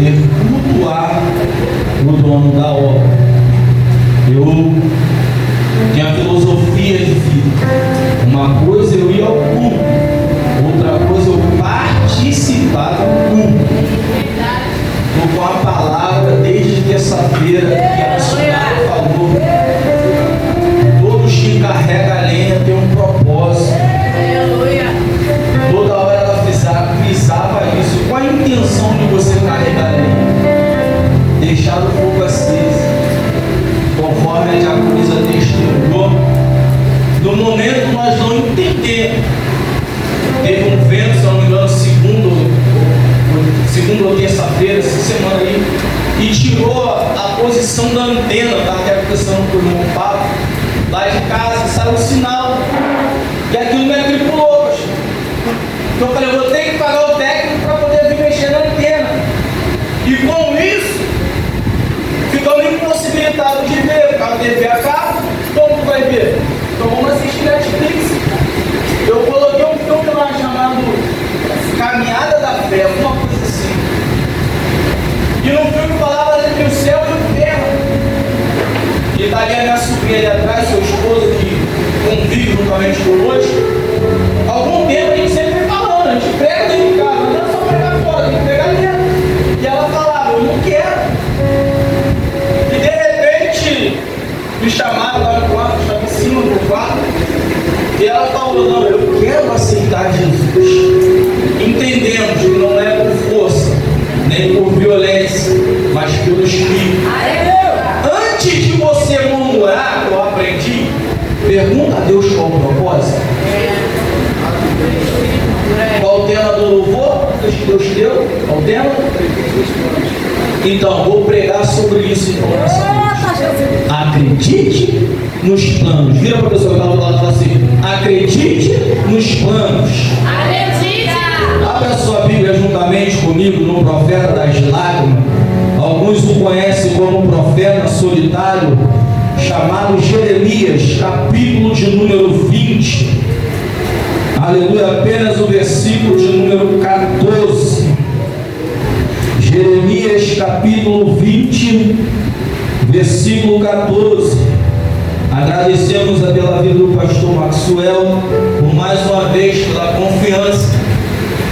poder cultuar o dono da obra. Eu tenho a filosofia de vida. Uma coisa eu ir ao culto, outra coisa eu participar do culto. Estou com a palavra desde terça-feira que a missionária falou. Todos que carregam a lenha têm um propósito. Toda hora ela frisava isso. Qual a intenção de você carregar a lenha? Deixar o fogo aceso, conforme a diaconisa testemunhou. No momento nós não entendemos. Teve um vento, se não me engano, segunda ou terça-feira, essa semana aí, e tirou a posição da antena, tá? Que é a questão do irmão Pablo, lá de casa, saiu o sinal, e aquilo me atripulou, pastor. Então eu falei, eu vou ter que pagar o técnico para poder vir mexer na antena, e com isso, ficamos impossibilitados de ver, porque a TV a cabo, como tu vai ver? Então vamos assistir Netflix. Eu coloquei um filme lá chamado Caminhada da Fé, uma coisa assim. E no filme falava entre o céu e o inferno. E está ali a minha sobrinha ali atrás, seu esposo, que convive juntamente conosco. Há algum tempo a gente sempre vem falando, a gente prega dentro de casa, não é só pregar fora, tem que pregar dentro. E ela falava, eu não quero. E de repente, me chamaram lá no quarto, eu estava em cima do quarto. E ela falou, não, eu quero aceitar Jesus. Entendemos que não é por força, nem por violência, mas pelo Espírito. Antes de você murmurar, eu aprendi, pergunta a Deus qual o propósito. Qual o tema do louvor que Deus deu? Qual o tema? Então, vou pregar sobre isso então nessa noite. Acredite nos planos. Vira para a pessoa que está do lado e fala assim: acredite nos planos. Acredite. Abra sua Bíblia juntamente comigo no Profeta das Lágrimas. Alguns o conhecem como profeta solitário, chamado Jeremias, capítulo de número 20. Aleluia, apenas o versículo de número 14. Jeremias, capítulo 20, versículo 14. Agradecemos pela vida do pastor Maxwell, por mais uma vez, pela confiança.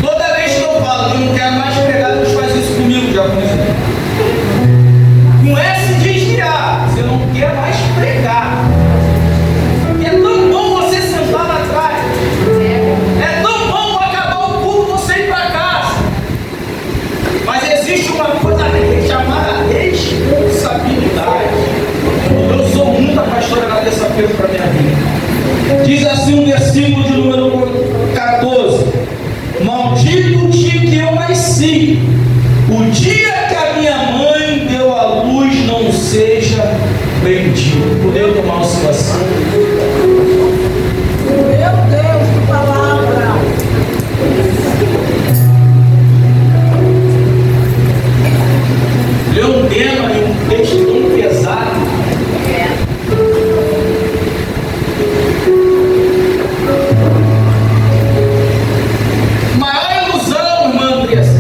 Toda vez que eu falo que não quero mais pregar, Deus faz isso comigo, já conhece. Com esse desviar, você não quer mais pregar. É tão bom você sentar lá atrás. É tão bom acabar o culto você ir para casa. Mas existe uma coisa chamada responsabilidade. Eu sou muito apaixonado na terça-feira para a minha vida. Diz assim um versículo de número 14: maldito o dia que eu nasci, o dia que a minha mãe deu à luz não seja bendito. Poder tomar o seu assento? Meu Deus, que palavra! Lê um tema e um texto tão pesado. Maior ilusão, irmã Andressa.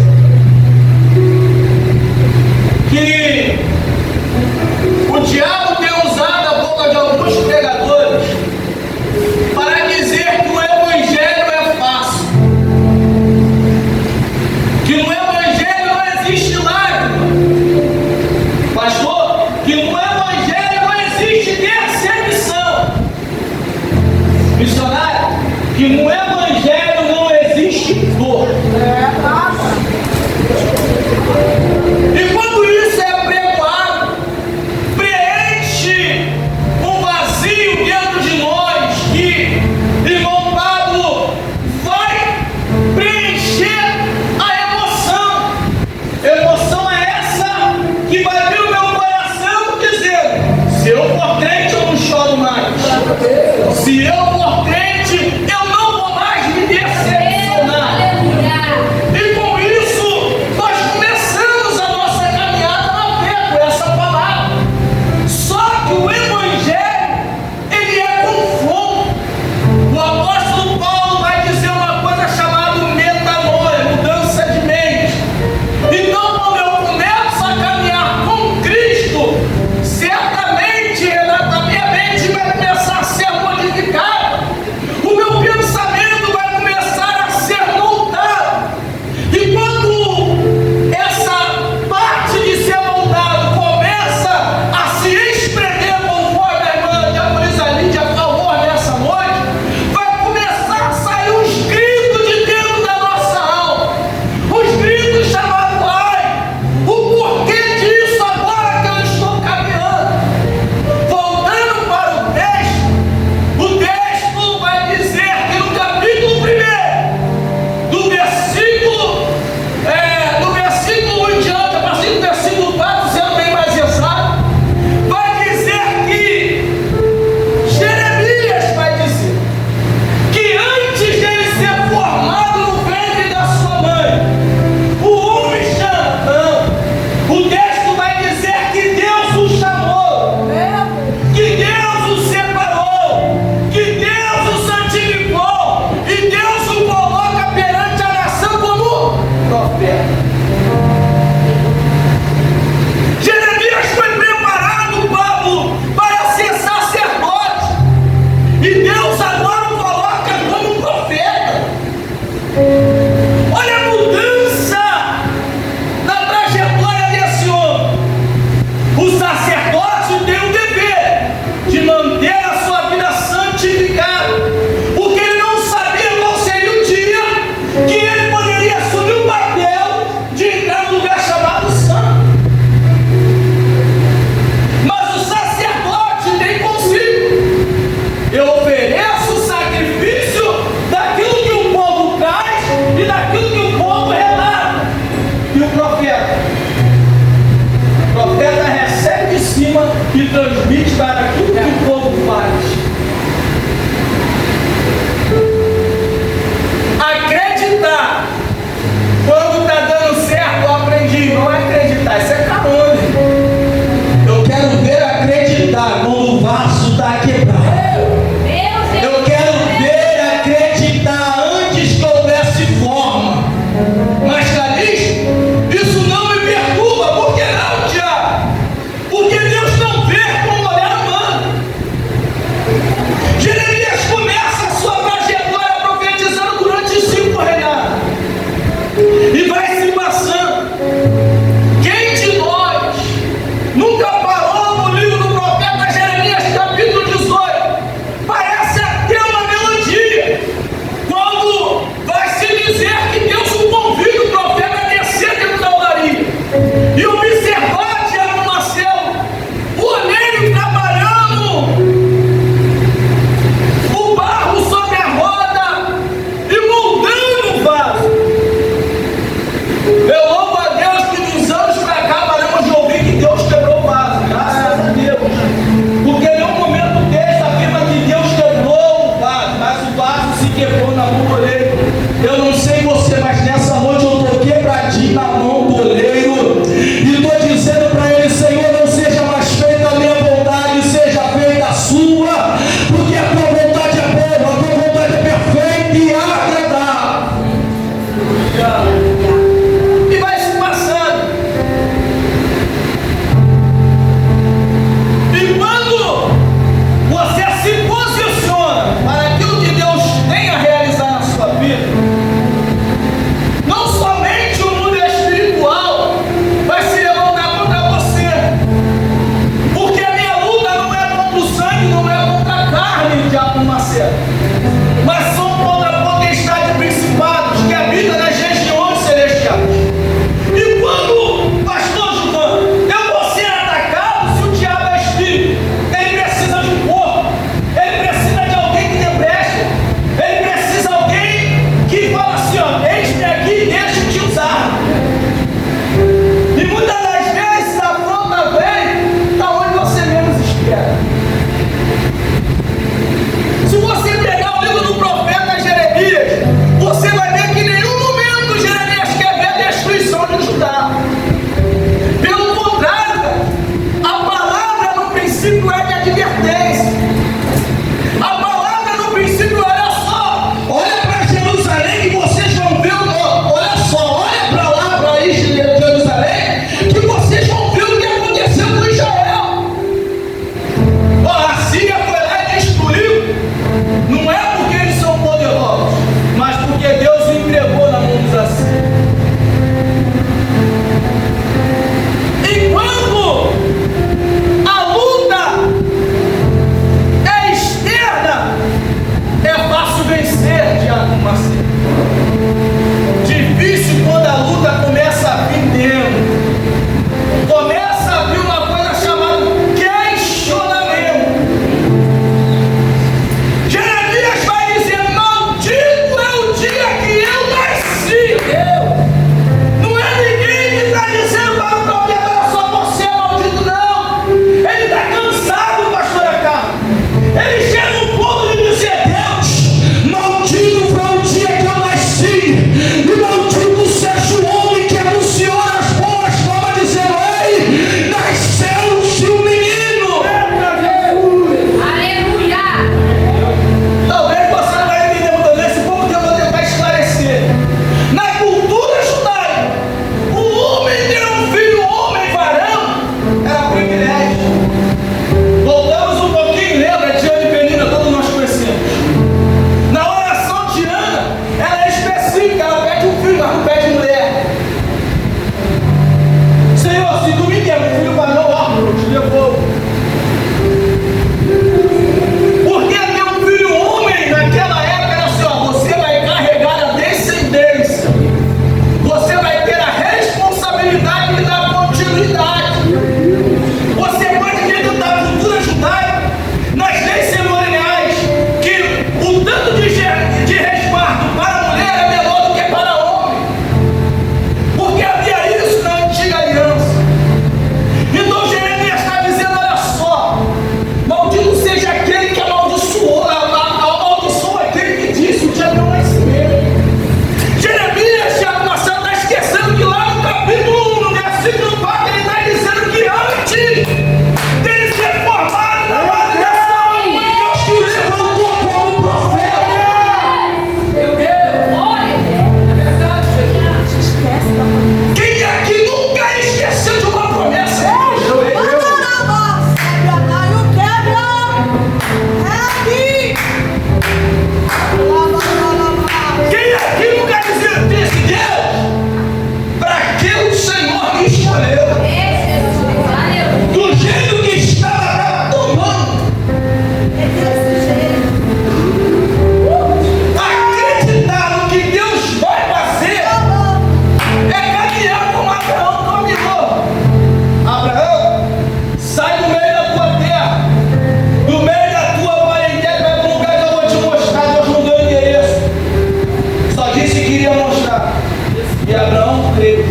creio.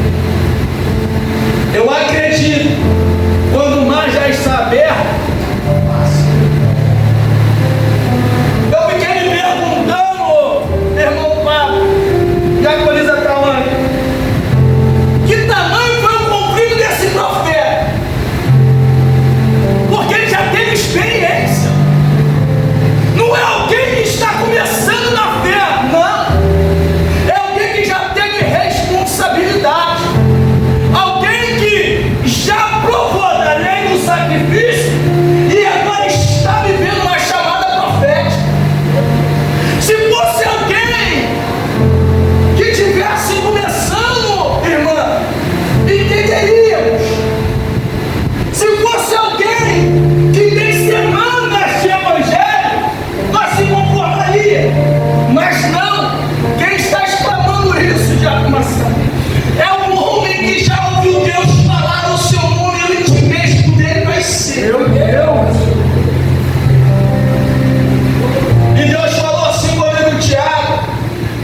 Eu acredito, quando o mar já está aberto, eu fiquei me perguntando, irmão Pablo, e a coisa está onde? Que tamanho foi o conflito desse profeta? Porque ele já teve experiência. Não é alguém que está começando na fé, não. É alguém que já teve responsabilidade. Alguém que já provou da lei do sacrifício e agora está vivendo uma chamada profética. Se fosse alguém que tivesse começando, irmã, entenderíamos. Se fosse alguém que tem semanas de evangelho, nós se conformaria. Mas não, quem está exclamando isso de afirmação é um homem que já ouviu Deus falar o seu nome e o intimesco dele vai ser. Meu Deus! E Deus falou assim comigo, Tiago,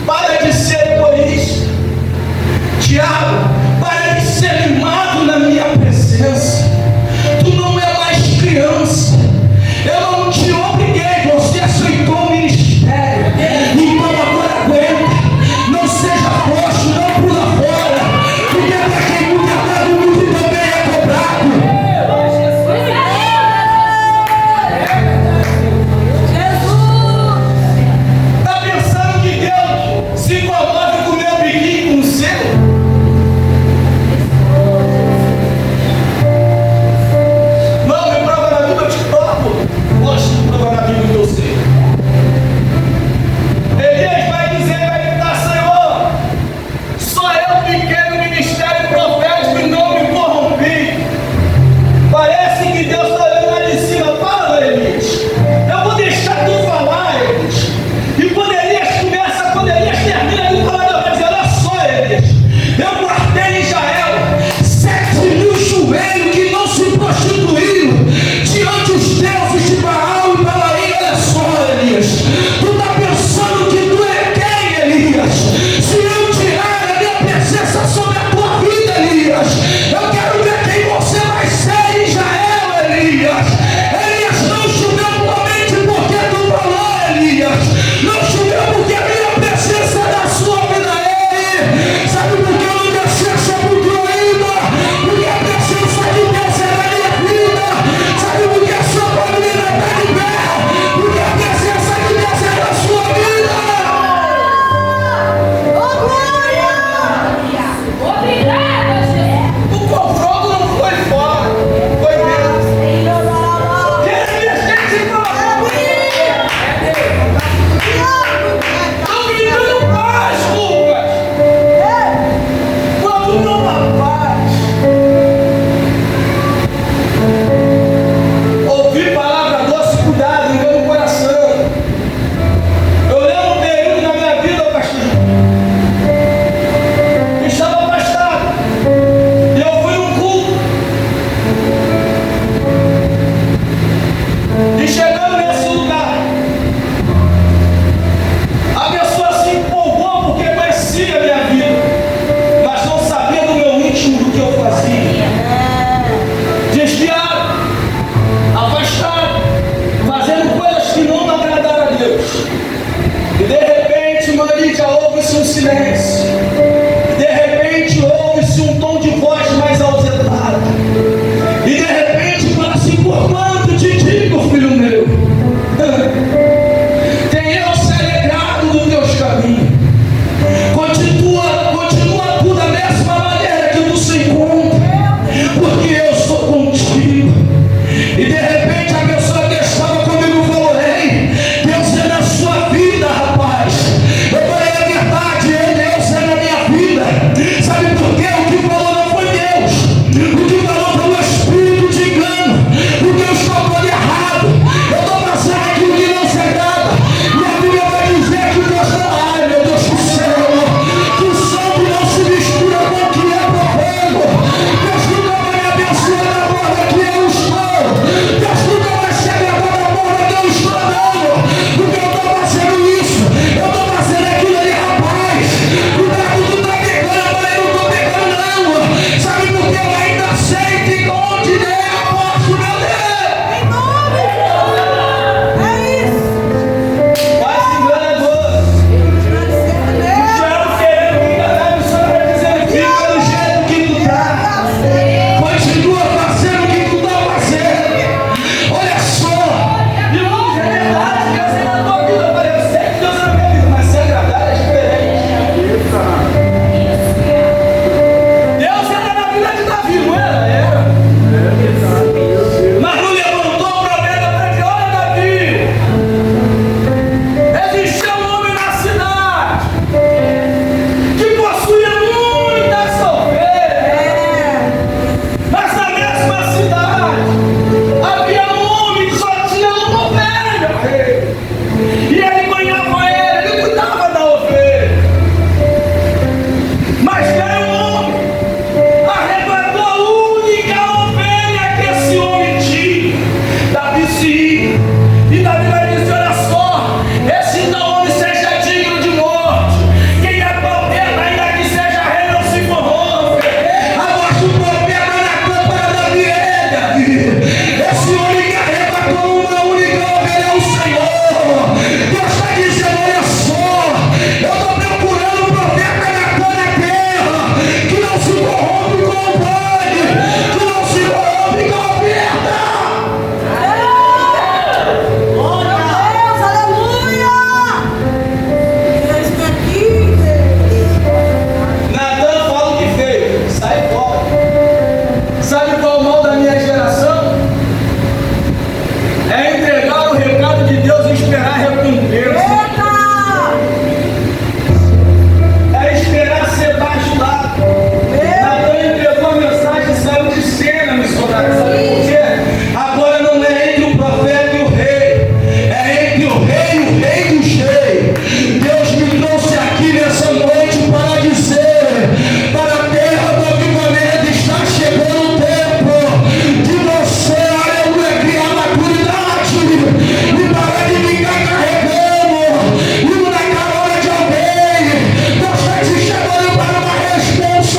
para de ser egoísta. Tiago, para de ser mimado na minha presença. Tu não é mais criança. Eu não te obriguei, você aceitou o ministério. Então agora aguenta. Não seja frouxo, não pula fora. Porque para quem nunca dá no mundo também é cobrado. Está pensando que Deus se incomoda com o meu biquinho, com o seu?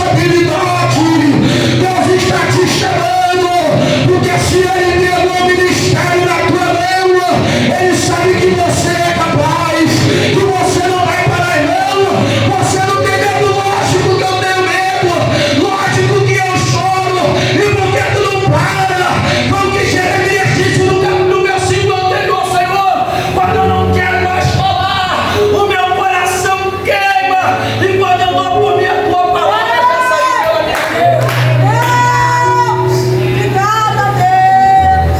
responsabilidade. Deus está te chamando, porque se Ele deu o ministério na tua mão, Ele sabe que você é capaz, que você não vai parar não. Você não tem medo, lógico que eu tenho medo, lógico que eu choro, e por que tu não para? Foi o que Jeremias disse no meu 5 anterior, Senhor, quando eu não quero mais falar, o meu coração queima, e quando eu dou por mim a tua palavra já saiu pela minha boca. Deus, obrigada, Deus.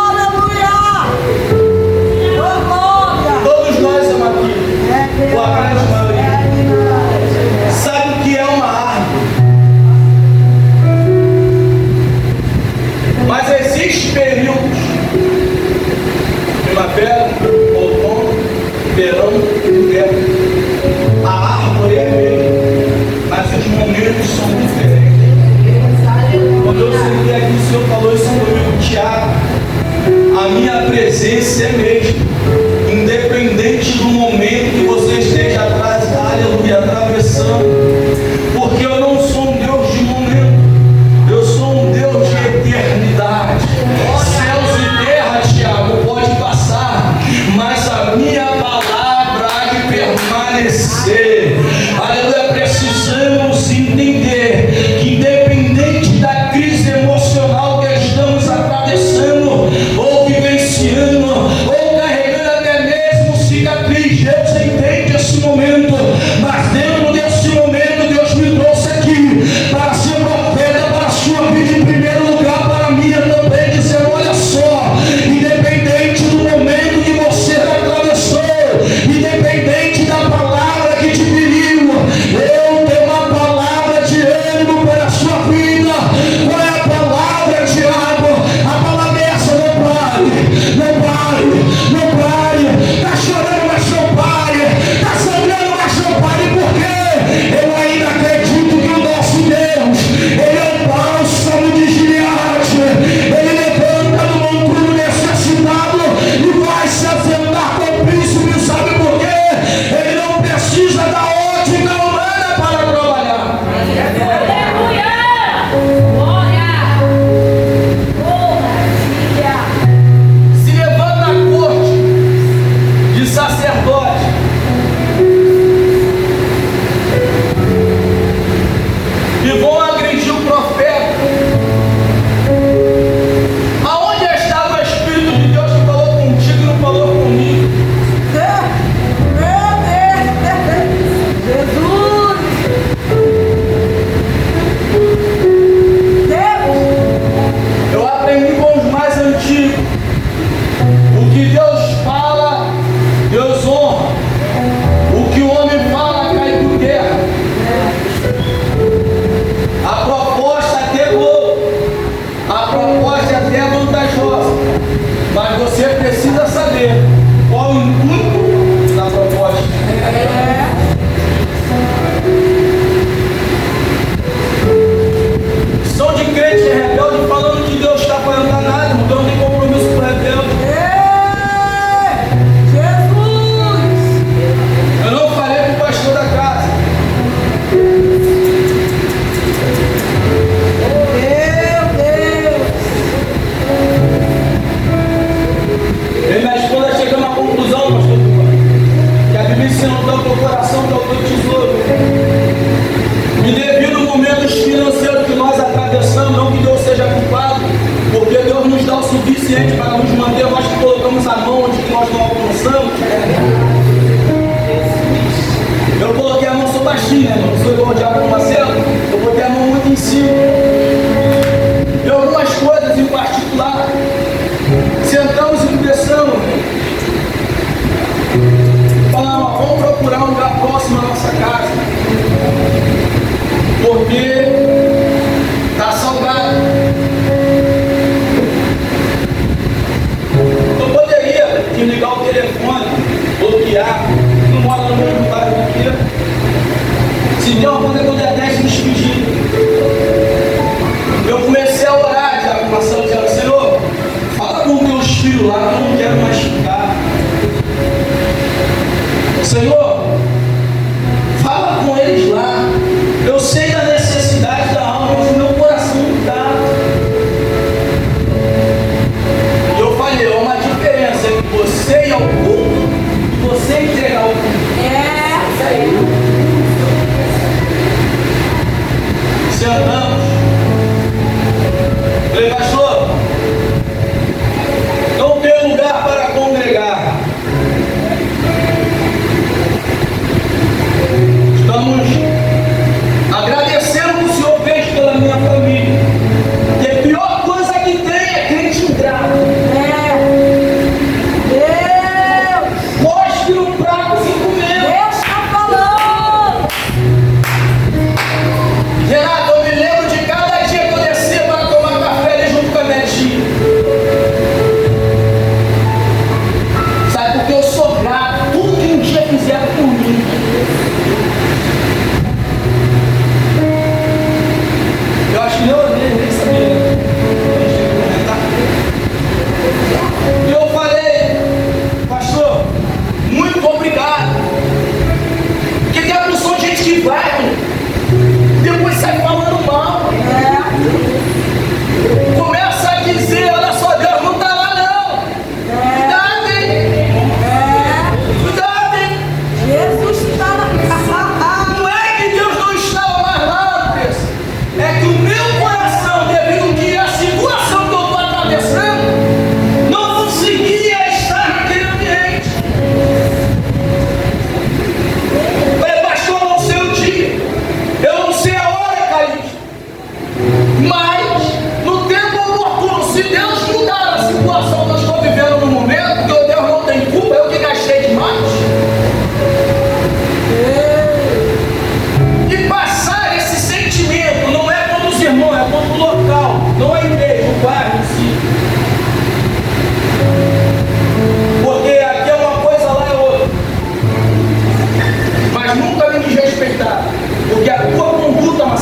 Aleluia. Glória. Todos nós estamos aqui, ou a grande maioria, sabe o que é uma árvore. Mas existem períodos: primavera, outono, verão, inverno. A árvore é a mesma, mas os momentos são diferentes. Quando eu sentei aqui, o Senhor falou isso comigo, Tiago. A minha presença é mesmo, independente do momento que você esteja atrás, aleluia, atravessando, porque eu não sou um Deus de momento, eu sou um Deus de eternidade. Céus e terra, Tiago, pode passar, mas a minha palavra há de permanecer. Aleluia, precisamos entender que independente da crise emocional que estamos atravessando, ou vivenciando, ou carregando até mesmo cicatriz, Deus entende esse momento, mas dentro desse momento Deus me trouxe aqui para ser profeta para a sua vida, em primeiro lugar para a minha também, dizendo: olha só, independente do momento que você atravessou, independente da palavra que te feriu, eu tenho uma palavra de ânimo para a sua vida. Qual é a palavra, Tiago? A palavra é essa: não pare, não pare, não pare. Está chorando, mas não pare. Está sangrando, mas não pare, porque eu ainda acredito que o nosso Deus, Ele é o bálsamo de Gileade. Ele levanta do monturo necessitado e vai se assentar com o príncipe. Sabe por quê? Ele não precisa da ótica humana para trabalhar. Aleluia. Glória. Glória. Se levanta na corte de sacerdote e vão agredir o profeta. Aonde estava o Espírito de Deus que falou contigo e não falou comigo? Meu Deus. Jesus. Deus. Eu aprendi com os mais antigos: o que Deus fala, Deus honra. O que o homem fala, cai por terra. A proposta é até boa, a proposta é até vantajosa, mas você precisa saber qual o intuito da proposta. São de crente rebelde falando que Deus está para andar nada, então não tem compromisso com o rebelde. Jesus. Eu não falei para o pastor da casa. Meu Deus. Eu e minha esposa chegamos à conclusão, pastor, que a Bíblia ensina o teu coração, que é o teu tesouro. E devido ao momentos financeiros que nós atravessamos, não que Deus seja culpado, porque Deus nos dá o suficiente para nos manter, nós que colocamos a mão onde nós não alcançamos. Eu coloquei a mão, sou baixinho, né? Não sou igual o diabo Marcelo, eu botei a mão muito em cima. E algumas coisas em particular, sentamos e conversamos. Falamos: vamos procurar um lugar próximo à nossa casa, porque está salgado. Eu poderia desligar o telefone, bloquear, não mora no mesmo bairro aqui. Se der uma conta, eu der 10 se despedir. Eu comecei a orar, já com Marcelo, dizendo: Senhor, fala com teus filhos lá, que eu não quero mais ficar. Senhor, fala com eles lá.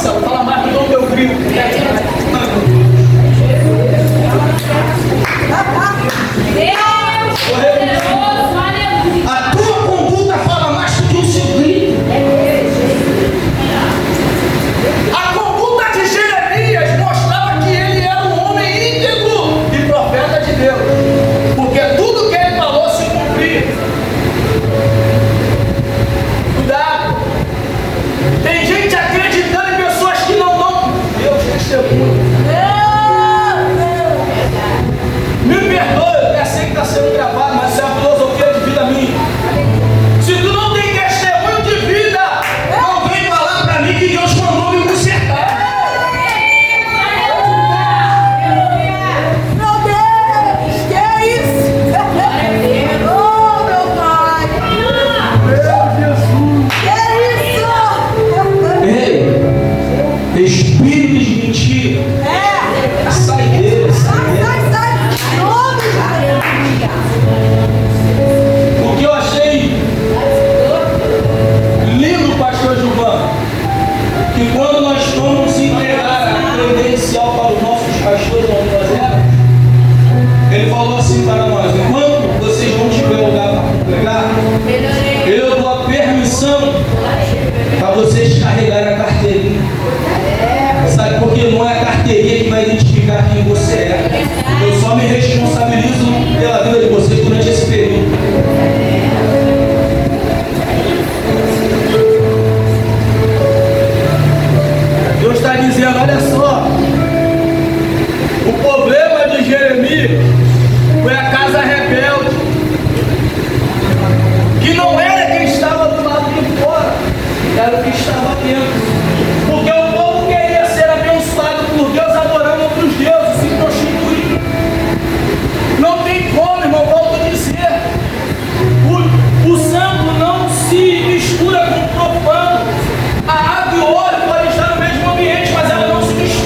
Marcelo, fala mais do meu grito. A tua conduta fala mais do que o seu grito. A conduta de Jeremias mostrava que ele era um homem íntegro e profeta de Deus, porque tudo que ele falou se cumpria. Cuidado! Tem gente acreditando em pessoas que não dão Deus testemunho. Me perdoe, eu até sei que está sendo gravado, mas isso é uma filosofia de vida minha. Se tu não tem testemunho de vida, não vem falar para mim que Deus mandou me consertar. Meu Deus, que é isso? Oh, meu Pai. Meu Jesus. Que é isso? Ei, espírito de mentira, sai dele, sai dele. Sai. Nome, O que eu achei lindo, pastor Gilvan, que quando nós fomos entregar a credencial para os nossos pastores onde nós éramos, ele falou assim para nós: enquanto vocês não tiverem lugar para congregar, eu dou a permissão para vocês carregarem a carteirinha. Sabe por quê? Não é a carteirinha que vai identificar quem você é. Eu só me responsabilizo pela vida de vocês durante esse período. Deus está dizendo, olha só, o problema de Jeremias foi a casa rebelde, que não era quem estava do lado de fora, era o que estava dentro. Porque o povo queria ser abençoado por Deus, adorando outros deuses, se prostituir. Não tem como, irmão, volto a dizer. O santo não se mistura com o profano. A água e o óleo podem estar no mesmo ambiente, mas ela não se mistura.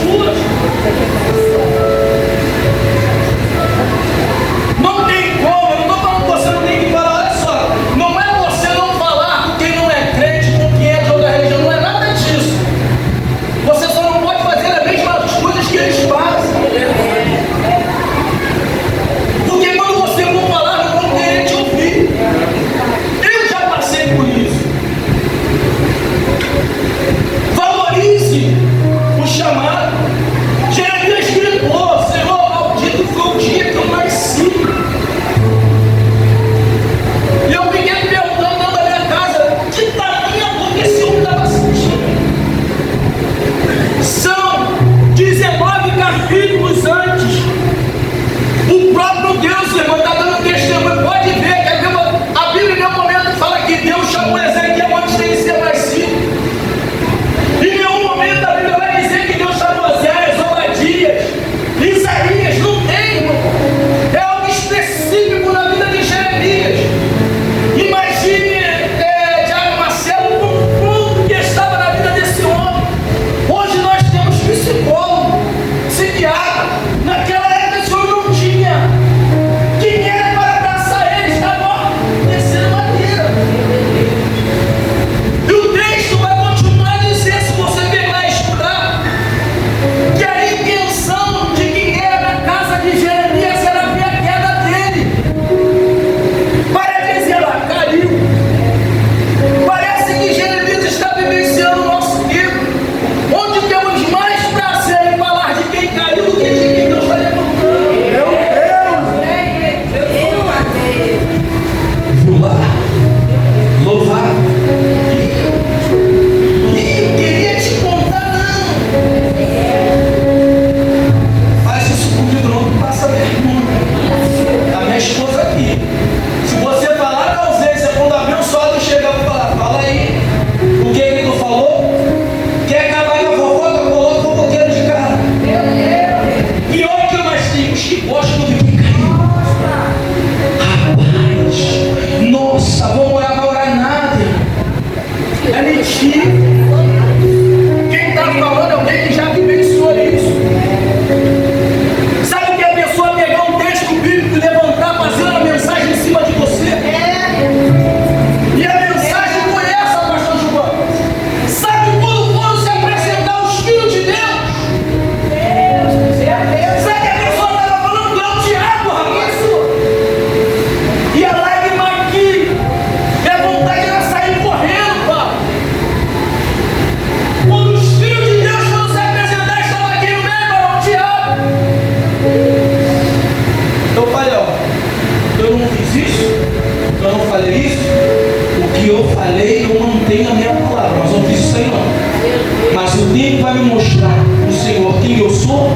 Mas o tempo vai me mostrar o Senhor quem eu sou,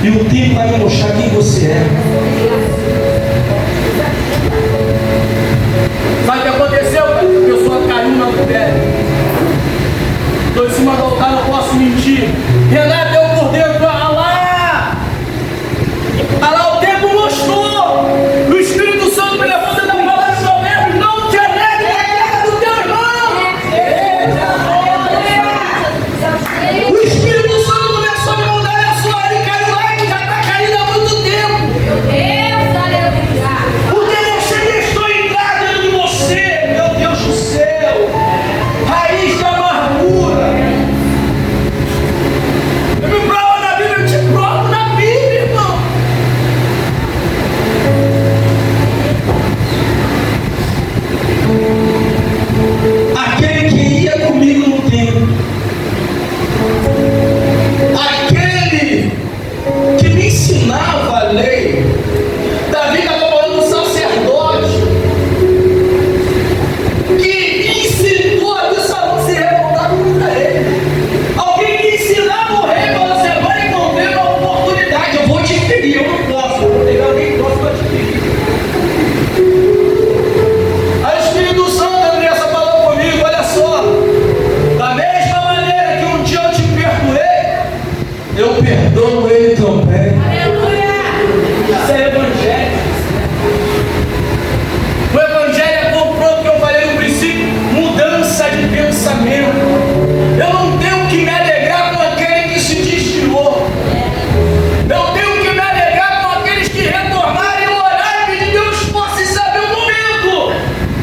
e o tempo vai me mostrar quem você é. Sabe o que aconteceu, cara? A pessoa caiu na mulher. Estou em cima do altar, não posso mentir. Renato deu por dentro, olha lá! Olha lá, o tempo mostrou! O Espírito Santo me levou dentro da palavra de Provérbios. Não te alegre na guerra do teu irmão! O Espírito Santo começou a me mandar a sua e caiu lá, que já está caído há muito tempo. Porque você deixou entrar dentro de você, meu Deus do céu! Raiz da amargura. Eu me provo na Bíblia, eu te provo na Bíblia, irmão. Aquele que ia comigo no tempo, aquele que me ensinava a lei. Davi estava falando do sacerdote que ensinou a Absalão se revoltar contra ele. Alguém que ensinava o rei, falou assim: agora encontrei uma oportunidade, eu vou te ferir. Eu não posso, eu vou pegar alguém que possa para te ferir. Aí o Espírito Santo, Andressa, falou comigo, olha só. Da mesma maneira que um dia eu te perdoei, Eu perdoo ele também. isso é evangelho. O evangelho é confronto, que eu falei no princípio, mudança de pensamento. Eu não tenho que me alegrar com aquele que se desviou. Eu tenho que me alegrar com aqueles que retornaram e oraram e pedir Deus fosse saber o momento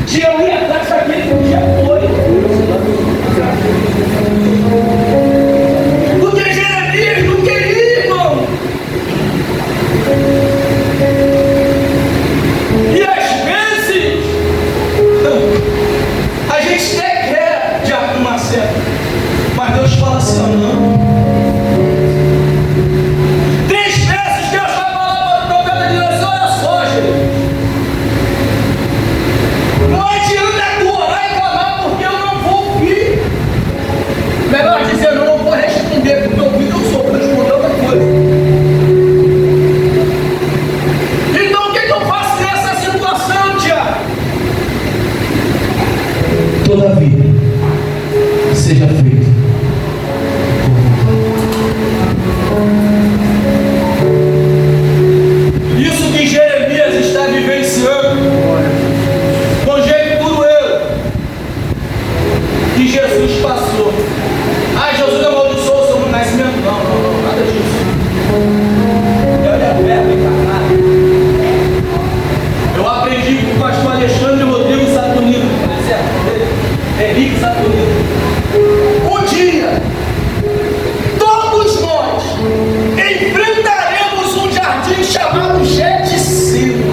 de eu ir atrás daquele que um dia foi. Porque Jeremias não queria, irmão. E às vezes a gente até quer de alguma certa, Mas Deus fala assim: ó, não. 3 vezes Deus vai falar para o profeta de Deus: olha só, gente, não adianta tu orar e clamar, porque eu não vou ouvir. Melhor dizer, eu não vou responder, porque eu ouvi que eu sou para responder outra coisa. Então o que eu faço nessa situação, Tiago? Todavia, seja feito. Isso que Jeremias está vivenciando, conjecturo eu, que Jesus passou. Ah, Jesus amaldiçoou o seu nascimento? Não, nada disso. Ele é verbo encarnado. Eu aprendi com o pastor Alexandre Rodrigo Saturnino, Henrique Saturnino. Um dia, todos nós enfrentaremos um jardim chamado Getsemane.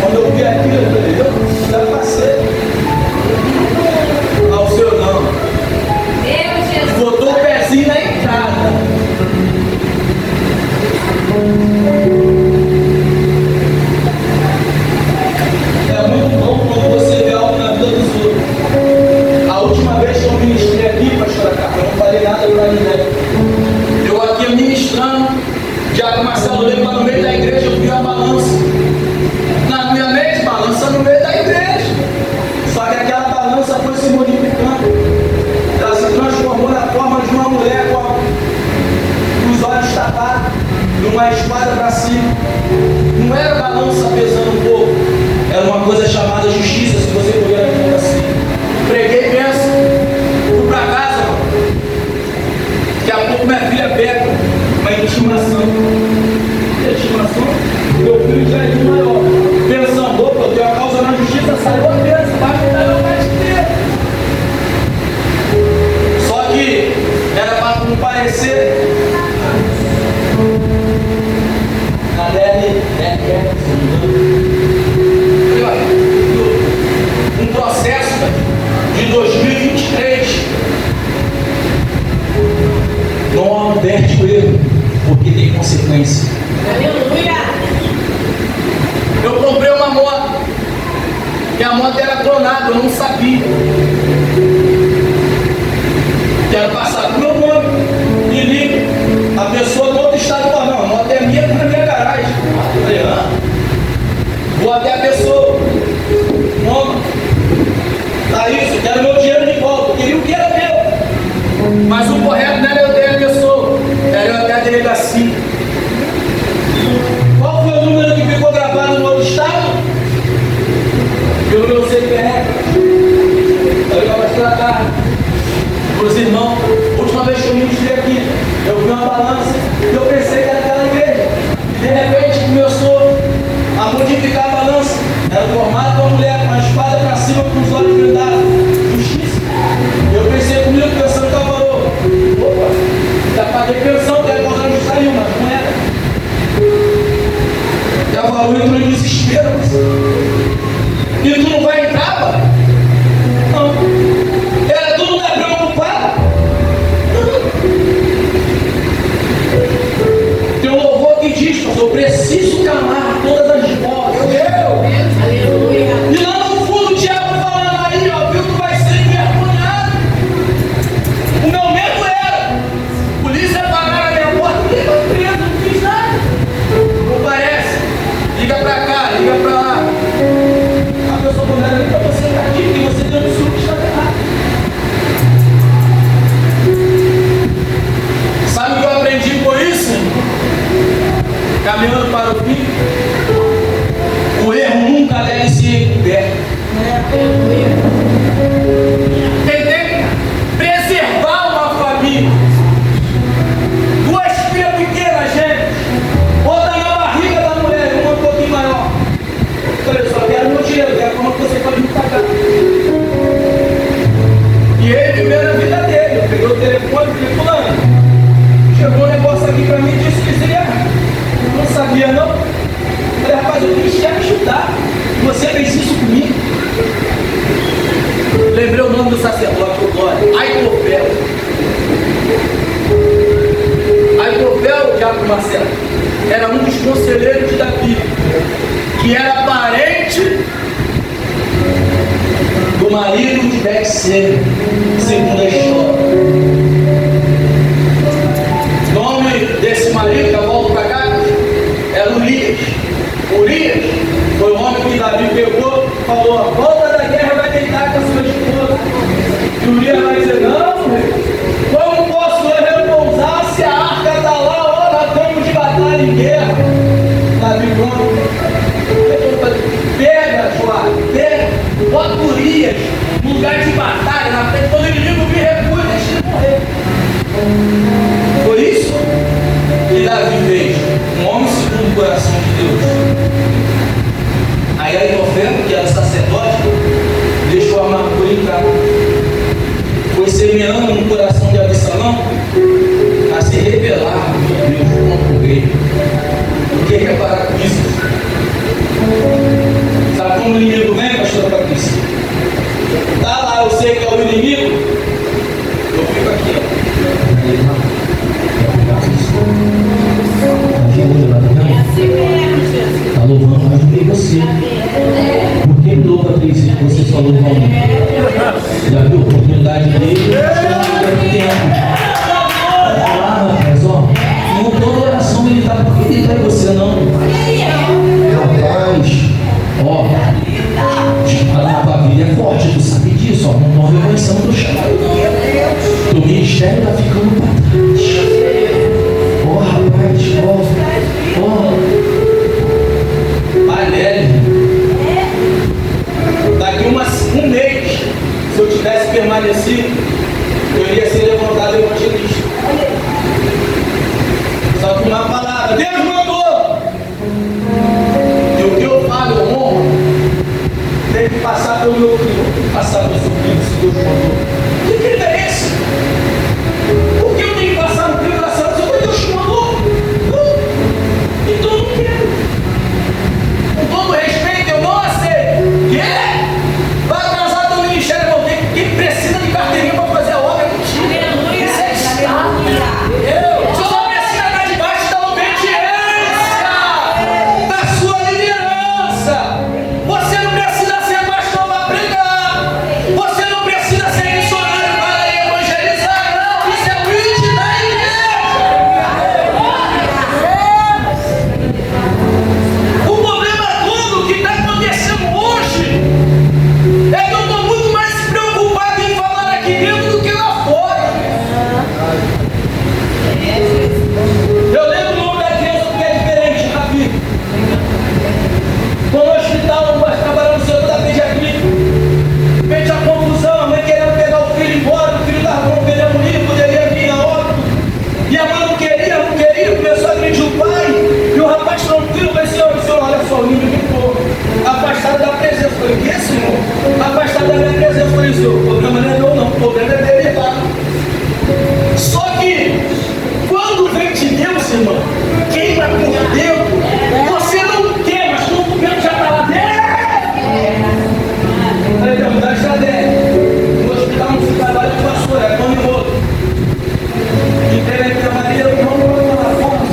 Quando eu vi aquilo, eu falei: eu já passei. Ao seu não. Botou o pezinho na entrada. É muito bom quando você vê algo na vida dos outros. A última vez que eu ministrei aqui, pastor Acá, eu não falei nada para ninguém. Eu aqui ministrando, Diácono Marcelo Lima no meio da igreja, eu vi uma balança. Na minha mente, balança no meio da igreja. Só que aquela balança foi se modificando. Ela se transformou na forma de uma mulher com os olhos tapados, e uma espada para cima. Não era balança pesando um pouco, era uma coisa chamada justiça, se você puder ver assim. Preguei benção, fui pra casa, mano. Daqui a pouco minha filha pega Uma intimação. E a intimação, meu filho já é de maior. Pensando: opa, eu tenho a causa na justiça, saiu a bênção, vai me dar meu mais inteiro. Só que era para comparecer. Na deve, Um processo de 2023. não adverte o erro, porque tem consequência. Eu comprei uma moto. E a moto era clonada, eu não sabia. E quero passar pro meu nome. E ligo. A pessoa do outro estado fala, não, a moto é minha, tá na minha garagem. Eu falei, vou até a pessoa. Não, tá isso, eu quero meu dinheiro de volta. Eu queria o que era meu. Mas o correto não era eu ter a pessoa, era eu até a delegacia. Qual foi o número que ficou gravado no outro estado? Pelo meu CPF. Eu vou tratar. Os irmãos, última vez que eu ministrei aqui, eu vi uma balança e eu pensei que era aquela igreja. E de repente começou a modificar a balança. Era o formato de uma mulher com uma espada para cima com os olhos vendados. Justiça. Eu pensei comigo, pensando que ela falou. Opa, já paguei pensão, que era coisa de saiu, mas não era. Ela falou, entrou em desespero. E tu não vai entrar, pá? Não. Era tudo da preocupada. Tem um louvor que diz, eu preciso clamar todas as vozes. Aleluia. E lá no fundo o diabo falando aí, ó, viu, tu vai ser envergonhado. O meu medo era, polícia parar na minha porta, ninguém vai preso, não fiz nada. Não parece? Liga pra cá, liga pra lá. A pessoa não era nem pra você estar aqui, porque você deu um suco que está errado. Sabe o que eu aprendi com isso? Caminhando para o fim, o erro nunca deve ser encoberto. Tentei preservar uma família. Duas filhas pequenas, gente. Outra na barriga da mulher, uma um pouquinho maior. Eu falei, só quero meu dinheiro, quero como você pode me pagar. E ele viveu na vida dele. Eu peguei o telefone e falei, fulano, chegou um negócio aqui pra mim e disse que seria. Eu não sabia não. Eu falei, rapaz, eu quis te ajudar. Você fez isso comigo. Lembrei o nome do sacerdote, o Glória. Aitofel, Diabo Marcelo, era um dos conselheiros de Davi, que era parente do marido de Betseba, segundo a história. O nome desse marido, já volto para cá, era Urias. Urias foi o homem que Davi pegou e falou, a volta da guerra vai deitar com a sua esposa. E Urias vai dizer, não, como posso eu repousar se a arca está lá, ó, na campo de batalha em guerra? Davi pronto. Pega, Joab, pega, bota Urias no lugar de batalha, na frente, quando o inimigo me recua, deixa ele morrer. Foi isso que Davi fez, um homem segundo o coração de Deus. Aí Aitofel, que era sacerdote, deixou a amargura em casa. Foi semeando no coração de Absalão a se rebelar contra Deus, contra o rei. O que é parar com isso? Sabe como o inimigo vem, pastor Patrícia? Tá lá, eu sei que é o inimigo, eu fico aqui, ó. Está louvando mais do que você. Por que louva, Patrícia? Você só louva um. Já viu a oportunidade dele? Rapaz, ó, não toda oração ele está porque ele está em você, não. Rapaz, ó, a tua vida é forte, tu sabe disso, ó. Não estou reconhecendo o teu chamado, não. Teu ministério está ficando para trás. Ó, rapaz, ó. Pai dele. Daqui um mês, se eu tivesse permanecido, eu iria ser levantado evangelista. Só que uma palavra, Deus mandou! E o que eu falo, eu honro, tem que passar pelo meu filho, tem que passar pelo seu filho, se Deus mandou. Que crime é esse? Por que eu tenho que passar no crime da salvação? Foi Deus que mandou? Então eu não quero. Com todo respeito, eu não aceito. Quer? Vai atrasar teu ministério, irmão. Quem precisa de carteirinha para fazer a obra é contigo. negócio, irmão, queima por dentro. Você não quer, mas quando o vento já está lá dentro. Falei, perguntar está dentro. No hospital não se trabalha de vassoura, é pão e rolo. Entrei na maneira, não vou falar, vamos.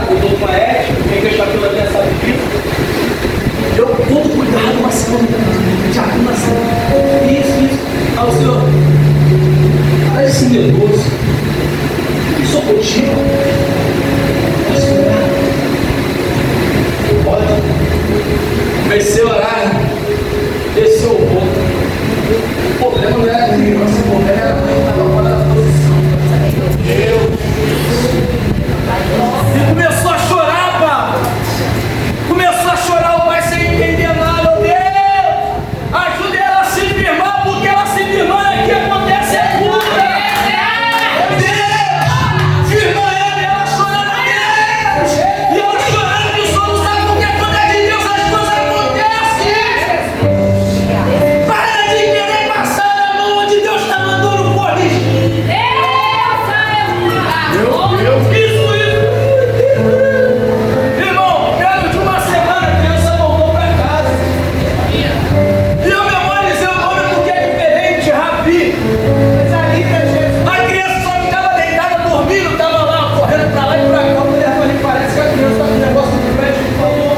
Eu estou com uma ética, quem que está pela minha sabe disso. Eu todo cuidado, uma semana de arrumação. Isso. Ao senhor, parece assim nervoso. Sou contigo. Posso orar? Pode. Comecei a orar, desceu o rosto. O problema não era a criança, o problema era a mãe que estava fora da posição. E começou a chorar, pá. Começou a chorar, o pai sem entender nada. Meu Deus, ajuda ela a se firmar, porque ela se firmando aqui acontece a cura. Meu Deus, firma ela chorando a Deus. E ela chorando que o senhor não sabe porque quando é de Deus as coisas acontecem. Para de querer passar na mão onde Deus está mandando corrigir. Meu Deus, isso. Irmão, dentro de uma semana a criança voltou para casa. E eu memorizei o nome porque é diferente, Rabi. A criança só ficava deitada, dormindo, estava lá, correndo para lá e para cá. Eu falei, parece que a criança está com um negócio de médico que falou.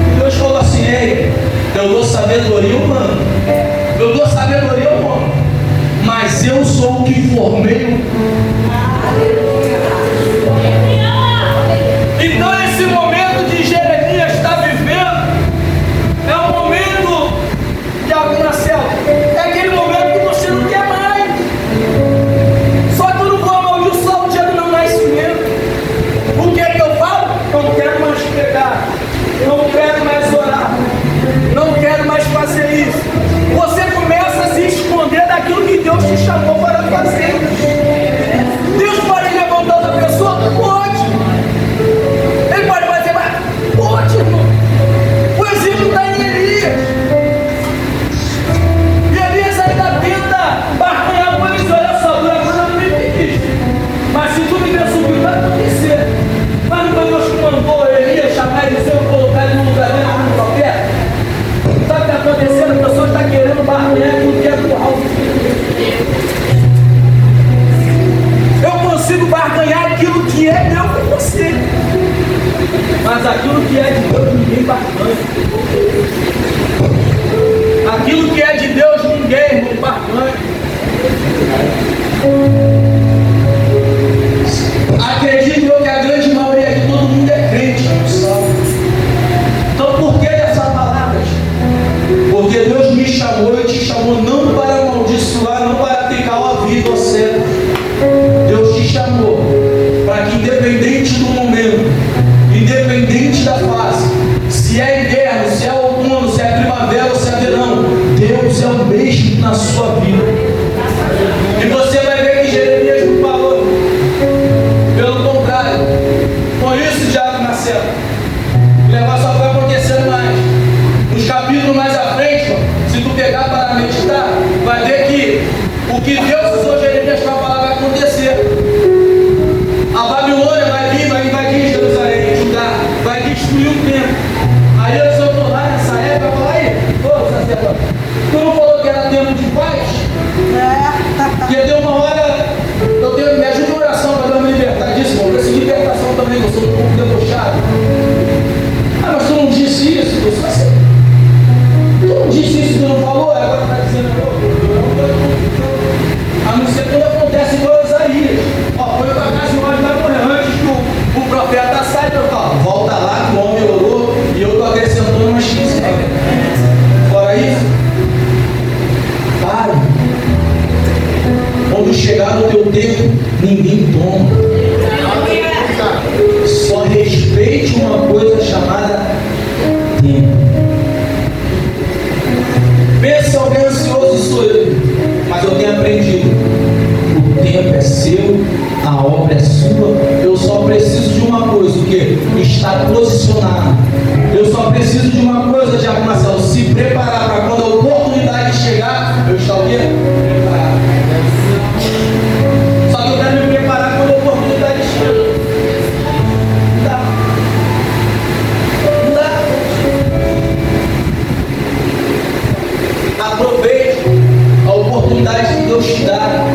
E Deus falou assim, ei, eu dou sabedoria humana. Eu dou sabedoria humana. Mas eu sou o que formei o... Então esse momento de Jeremias está vivendo é um momento de alguma selva. É aquele momento que você não quer mais. Só que eu não vou amaldiçoar o dia do meu nascimento. O que é que eu falo? Não quero mais pregar. Não quero mais orar. Não quero mais fazer isso. Você começa a se esconder daquilo que Deus te chamou para fazer. Deus pode levantar outra pessoa? Pode. Ele pode fazer mais? Pode, irmão. O exemplo está em Elias. E Elias ainda tenta barganhar com eles. Olha só, por agora não me pediste. Mas se tu me der subir, vai acontecer. Mas não foi Deus que mandou Elias chamar Eliseu e colocar ele no lugar dele no profeta? Sabe o que está acontecendo? A pessoa está querendo barganhar aquilo que é do alto. Eu consigo barganhar aquilo que é meu com você. Mas aquilo que é de Deus, ninguém barganha. Aquilo que é de Deus, ninguém, irmão, barganha. Acredite eu que a grande maioria de todo mundo é crente, não sabe? Então por que dessa palavra? Porque Deus me chamou e te chamou não para amaldiçoar, não para aplicar a vida ao certo. Deus te chamou para que independente do momento, independente da fase, se é inverno, se é outono, se é primavera ou se é verão, Deus é o mesmo na sua vida. E você vai ver que Jeremias não falou. Pelo contrário, por isso Diabo nasceu. O negócio só foi acontecendo mais. Nos capítulos mais à frente, se tu pegar para meditar, vai ver que o que Deus usou Jeremias para falar vai acontecer. A Babilônia vai vir, vai invadir Jerusalém, Judá, vai destruir o templo. Aí eu estou lá nessa época, fala aí, ô sacerdote, tu não falou que era tempo de paz? Porque deu uma hora, me ajuda em oração para Deus me libertar disso, irmão. Eu preciso de libertação também, eu sou um pouco debochado. Ah, mas tu não disse isso? Tu assim, tu não disse isso, tu não falou? Agora está dizendo, a não ser quando acontece igual Isaías. Ó, foi para casa e o homem vai morrer antes que o profeta sai, eu falo, volta lá que o homem orou e eu estou acrescentando umas 15 regras. Fora isso, para. Quando chegar no teu tempo, ninguém toma. Só respeite uma coisa chamada tempo. Pensa alguém ansioso, sou eu, mas eu tenho aprendido. O tempo é seu, a obra é sua. Eu só preciso de uma coisa, o quê? Estar posicionado. Eu só preciso de uma coisa, Diabo Marcelo, se preparar para quando a oportunidade chegar, eu estou o quê? Preparado. Só que eu quero me preparar quando a dá.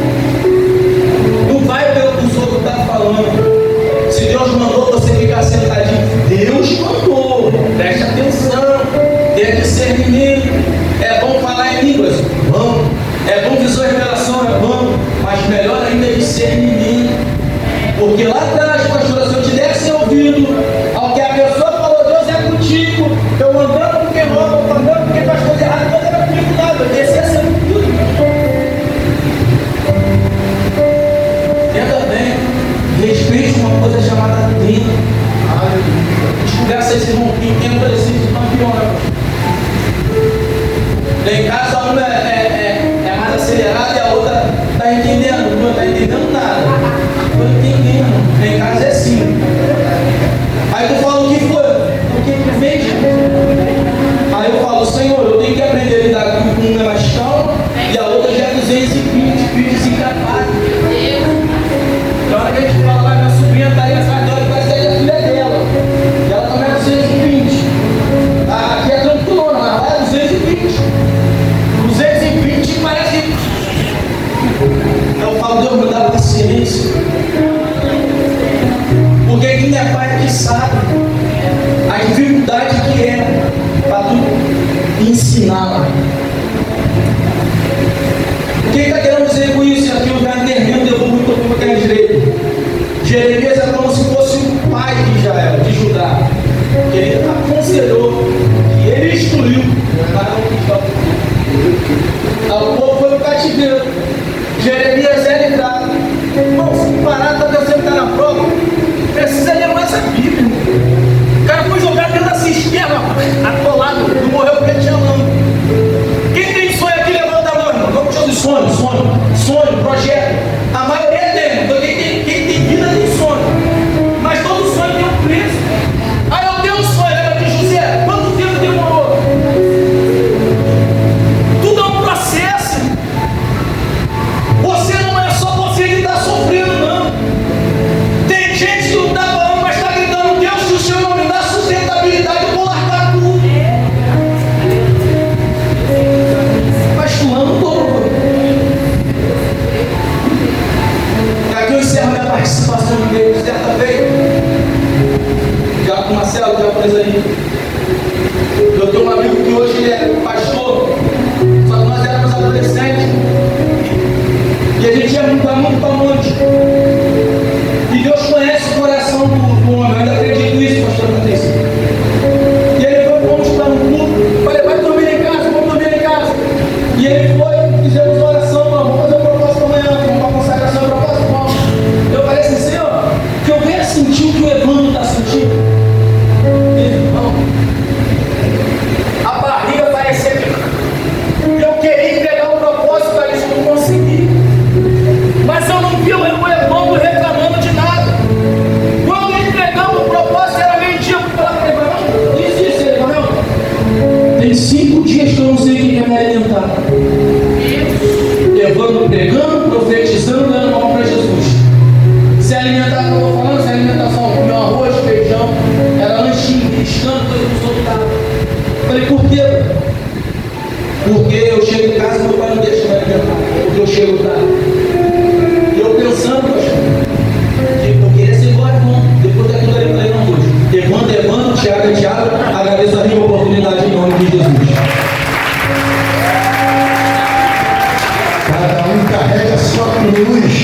Não vai pelo que os outros estão falando. Se Deus mandou você ficar sentadinho, Deus mandou. Preste atenção. Tenha discernimento. É bom falar em línguas? Vamos. É bom visão e revelação? É bom. Mas melhor ainda é discernimento. Porque lá atrás, pastora, se eu te desse ouvido ao que a pessoa falou, Deus é contigo. Eu andando com quem rouba, eu andando com quem faz coisa errada, Deus era comigo nada. Eu descia a ser tudo. Entenda bem. Respeite uma coisa chamada tempo. Desconversa esse irmão que tem adolescente campeão. Em casa uma é mais acelerada e a outra está entendendo. Não está entendendo nada. Estou entendendo. Em casa é assim. Aí tu fala o que foi? O que tu fez? Aí eu falo, Senhor, eu tenho que aprender a lidar com uma mais calma e a outra já é 220, filho desencapado. Na hora que a gente fala lá, minha sobrinha está aí atrás dela, parece que é a filha dela. E ela também é 220. Aqui é tranquilona, mas lá é 220. 220 parece que... Eu falo, Deus me dá paciência. Porque quem é pai que sabe a dificuldade que é para tu ensinar. O que está querendo dizer com isso? Aqui eu já termino, eu vou muito para quem é direito. Jeremias é como se fosse o pai de Israel, de Judá. Que ele aconselhou, que ele instruiu para conquistar o povo. O povo foi para o cativeiro. Jeremias é livrado. Irmão, se parar, está pensando que está na prova, precisa ler mais a Bíblia. O cara foi jogado dentro da cisterna, atolado, não morreu porque tinha lama. Quem tem sonho aqui, levanta a mão, irmão. Vamos fazer sonho, projeto. A maioria tem, então quem tem vida tem sonho. Mas todo sonho tem um preço. Aí eu tenho um sonho, lembra de José? Quanto tempo demorou? Tudo é um processo. Você não é só você que está sofrendo, não. Tem gente que não está falando, mas está gritando, Deus, se o Senhor não me dá sustentabilidade, eu vou largar tudo. Mas fulano dobrou. Aqui eu encerro minha participação no meio, certa vez. Já com o Marcelo, já preso aí. Eu tenho um amigo que hoje ele é pastor, só que nós éramos adolescentes. E a gente ia muito para monte. E Deus conhece o coração do homem. Eu ainda acredito nisso, pastor Patrícia. E ele foi, vamos para um culto. Falei, vai dormir em casa, vamos dormir em casa. E ele foi, fizemos oração, vamos fazer um propósito amanhã, vamos para a consagração do propósito, vamos. Eu falei assim, Senhor, que eu venha sentir o que o Evandro está sentindo. Irmão, a barriga parecia que eu queria entregar o propósito para isso, eu não consegui. Mas eu não vi o Evandro reclamando de nada. Quando entregamos o propósito, era meio-dia para falar para ele, não existe, ele falou, tem 5 dias que eu não sei quem quer me alimentar. Evandro pregando, profetizando, dando mão para Jesus. Se alimentar, que eu estou falando, se alimentação, comer um arroz, feijão, era lanchinho, beliscando, coisa que os outros estavam. Falei, por quê? Porque eu chego em casa e meu pai não deixa me alimentar. Porque eu chego tarde. E eu pensando, pastor, que eu queria ser igual a irmão. Depois daquilo ali, eu falei, não, Deus. Evandro, Tiago, agradeço a minha oportunidade em nome de Jesus. Cada um carrega a sua cruz.